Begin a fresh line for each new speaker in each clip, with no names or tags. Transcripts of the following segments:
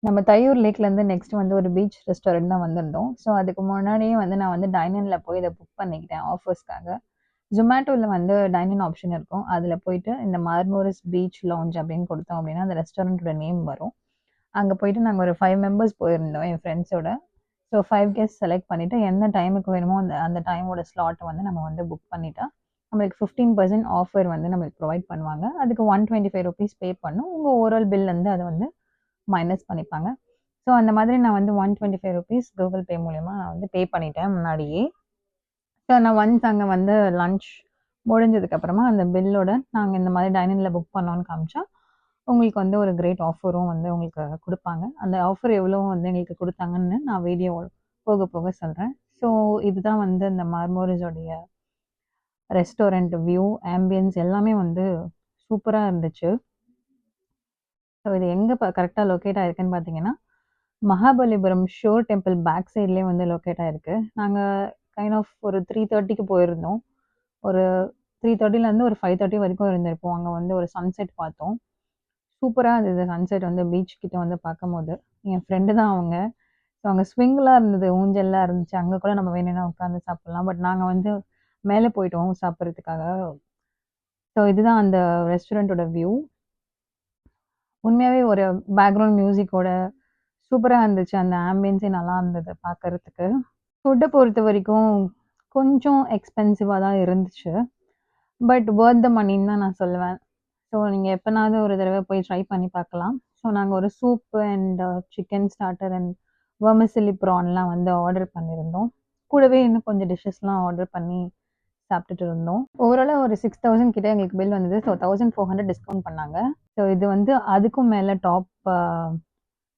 நம்ம தையூர் லேக்லேருந்து நெக்ஸ்ட் வந்து ஒரு பீச் ரெஸ்டாரண்ட் தான் வந்திருந்தோம். ஸோ அதுக்கு முன்னாடியே வந்து நான் வந்து டைனின்ல போய் இதை புக் பண்ணிக்கிட்டேன் ஆஃபர்ஸ்க்காக. ஜொமேட்டோவில் வந்து டைனின் ஆப்ஷன் இருக்கும். அதில் போயிட்டு இந்த மார்மோரஸ் பீச் லவுஞ்ச் அப்படின்னு கொடுத்தோம் அப்படின்னா அந்த ரெஸ்டாரண்ட்டோட நேம் வரும். அங்கே போயிட்டு நாங்கள் ஒரு 5 மெம்பர்ஸ் போயிருந்தோம் என் ஃப்ரெண்ட்ஸோட. ஸோ 5 கெஸ்ட் செலக்ட் பண்ணிவிட்டு எந்த டைமுக்கு வேணுமோ அந்த அந்த டைமோட ஸ்லாட்டை வந்து நம்ம வந்து புக் பண்ணிட்டா நம்மளுக்கு 15% ஆஃபர் வந்து நம்மளுக்கு ப்ரொவைட் பண்ணுவாங்க. அதுக்கு 125 ருபீஸ் பே பண்ணும். உங்கள் ஓவரால் பில்லேருந்து அதை வந்து மைனஸ் பண்ணிப்பாங்க. ஸோ அந்த மாதிரி நான் வந்து 125 ருபீஸ் கூகுள் பே மூலியமா நான் வந்து பே பண்ணிட்டேன் முன்னாடியே. ஸோ நான் ஒன்ஸ் அங்கே வந்து லன்ச் முடிஞ்சதுக்கப்புறமா அந்த பில்லோட நாங்கள் இந்த மாதிரி டைனிங்கில் புக் பண்ணோன்னு காமிச்சா உங்களுக்கு வந்து ஒரு கிரேட் ஆஃபரும் வந்து உங்களுக்கு கொடுப்பாங்க. அந்த ஆஃபர் எவ்வளோ வந்து எங்களுக்கு கொடுத்தாங்கன்னு நான் வீடியோ போக போக சொல்கிறேன். ஸோ இதுதான் வந்து இந்த மார்மோரிஸோடைய ரெஸ்டாரண்ட் வியூ, ஆம்பியன்ஸ் எல்லாமே வந்து சூப்பராக இருந்துச்சு. ஸோ இது எங்கே கரெக்டாக லொக்கேட் ஆயிருக்குன்னு பார்த்தீங்கன்னா மகாபலிபுரம் ஷோர் டெம்பிள் பேக் சைட்லேயே வந்து லொக்கேட் ஆயிருக்கு. நாங்கள் கைண்ட் ஆஃப் ஒரு 3:30க்கு போயிருந்தோம். ஒரு 3:30லேருந்து ஒரு 5:30 வரைக்கும் இருந்திருப்போம். அங்கே வந்து ஒரு சன்செட் பார்த்தோம். சூப்பராக இருந்தது சன்செட் வந்து பீச் கிட்ட வந்து பார்க்கும்போது. என் ஃப்ரெண்டு தான் அவங்க. ஸோ அங்கே ஸ்விங்லாம் இருந்தது, ஊஞ்சல்லாம் இருந்துச்சு. அங்கே கூட நம்ம வேணும்னா உட்காந்து சாப்பிட்லாம். பட் நாங்கள் வந்து மேலே போயிட்டோம் சாப்பிட்றதுக்காக. ஸோ இதுதான் அந்த ரெஸ்டாரண்ட்டோட வியூ. உண்மையாகவே ஒரு பேக்ரவுண்ட் மியூசிக்கோட சூப்பராக இருந்துச்சு. அந்த ஆம்பியன்ஸே நல்லா இருந்தது பார்க்கறதுக்கு. ஃபுட்டை பொறுத்த வரைக்கும் கொஞ்சம் எக்ஸ்பென்சிவாக தான் இருந்துச்சு. பட் வொர்த் த மணின்னு தான் நான் சொல்லுவேன். ஸோ நீங்கள் எப்போனாவது ஒரு தடவை போய் ட்ரை பண்ணி பார்க்கலாம். ஸோ நாங்கள் ஒரு soup and chicken starter and vermicelli ப்ரான்லாம் வந்து ஆர்டர் பண்ணியிருந்தோம். கூடவே இன்னும் கொஞ்சம் டிஷ்ஷஸ்லாம் ஆர்டர் பண்ணி சாப்பிட்டுட்டு இருந்தோம். ஓவராலாக ஒரு 6000 கிட்ட எங்களுக்கு பில் வந்தது. ஸோ 1400 டிஸ்கவுண்ட் பண்ணாங்க. ஸோ இது வந்து அதுக்கும் மேலே டாப்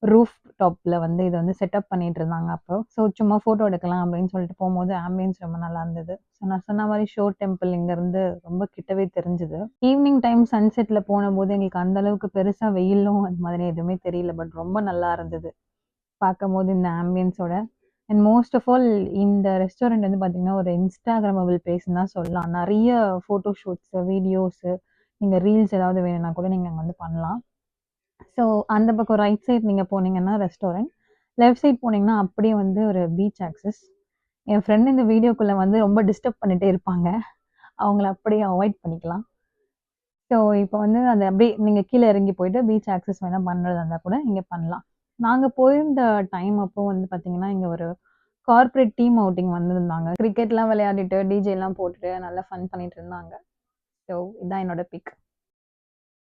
ரூஃப் டாப்பில் வந்து இது வந்து செட்டப் பண்ணிட்டு இருந்தாங்க அப்போ. ஸோ சும்மா ஃபோட்டோ எடுக்கலாம் அப்படின்னு சொல்லிட்டு போகும்போது ஆம்பியன்ஸ் ரொம்ப நல்லா இருந்தது. ஸோ நான் சொன்ன மாதிரி ஷோர் டெம்பிள் இங்கேருந்து ரொம்ப கிட்டவே தெரிஞ்சுது. ஈவினிங் டைம் சன்செட்டில் போனபோது எங்களுக்கு அந்த அளவுக்கு பெருசாக வெயிலும் அந்த மாதிரி எதுவுமே தெரியல. பட் ரொம்ப நல்லா இருந்தது பார்க்கும்போது இந்த ஆம்பியன்ஸோட. அண்ட் மோஸ்ட் ஆஃப் ஆல் இந்த ரெஸ்டாரண்ட் வந்து பார்த்தீங்கன்னா ஒரு இன்ஸ்டாகிராமபிள் பிளேஸ்ன்னு தான் சொல்லலாம். நிறைய ஃபோட்டோ ஷூட்ஸு, வீடியோஸு, நீங்கள் ரீல்ஸ் ஏதாவது வேணும்னா கூட நீங்கள் அங்கே வந்து பண்ணலாம். ஸோ அந்த பக்கம் ரைட் சைட் நீங்கள் போனீங்கன்னா ரெஸ்டாரண்ட், லெஃப்ட் சைட் போனீங்கன்னா அப்படியே வந்து ஒரு பீச் ஆக்சஸ். என் ஃப்ரெண்டு இந்த வீடியோக்குள்ளே வந்து ரொம்ப டிஸ்டர்ப் பண்ணிகிட்டே இருப்பாங்க. அவங்கள அப்படியே அவாய்ட் பண்ணிக்கலாம். ஸோ இப்போ வந்து அந்த அப்படியே நீங்கள் கீழே இறங்கி போயிட்டு பீச் ஆக்சஸ் வேணால் பண்ணுறதா இருந்தால் கூட இங்கே பண்ணலாம். நாங்கள் போயிருந்த டைம் அப்போ வந்து பார்த்தீங்கன்னா இங்கே ஒரு கார்ப்பரேட் டீம் அவுட்டிங் வந்திருந்தாங்க. கிரிக்கெட்லாம் விளையாடிட்டு டிஜேலாம் போட்டுட்டு நல்லா ஃபன் பண்ணிட்டு இருந்தாங்க. ஸோ இதுதான் என்னோட பிக்.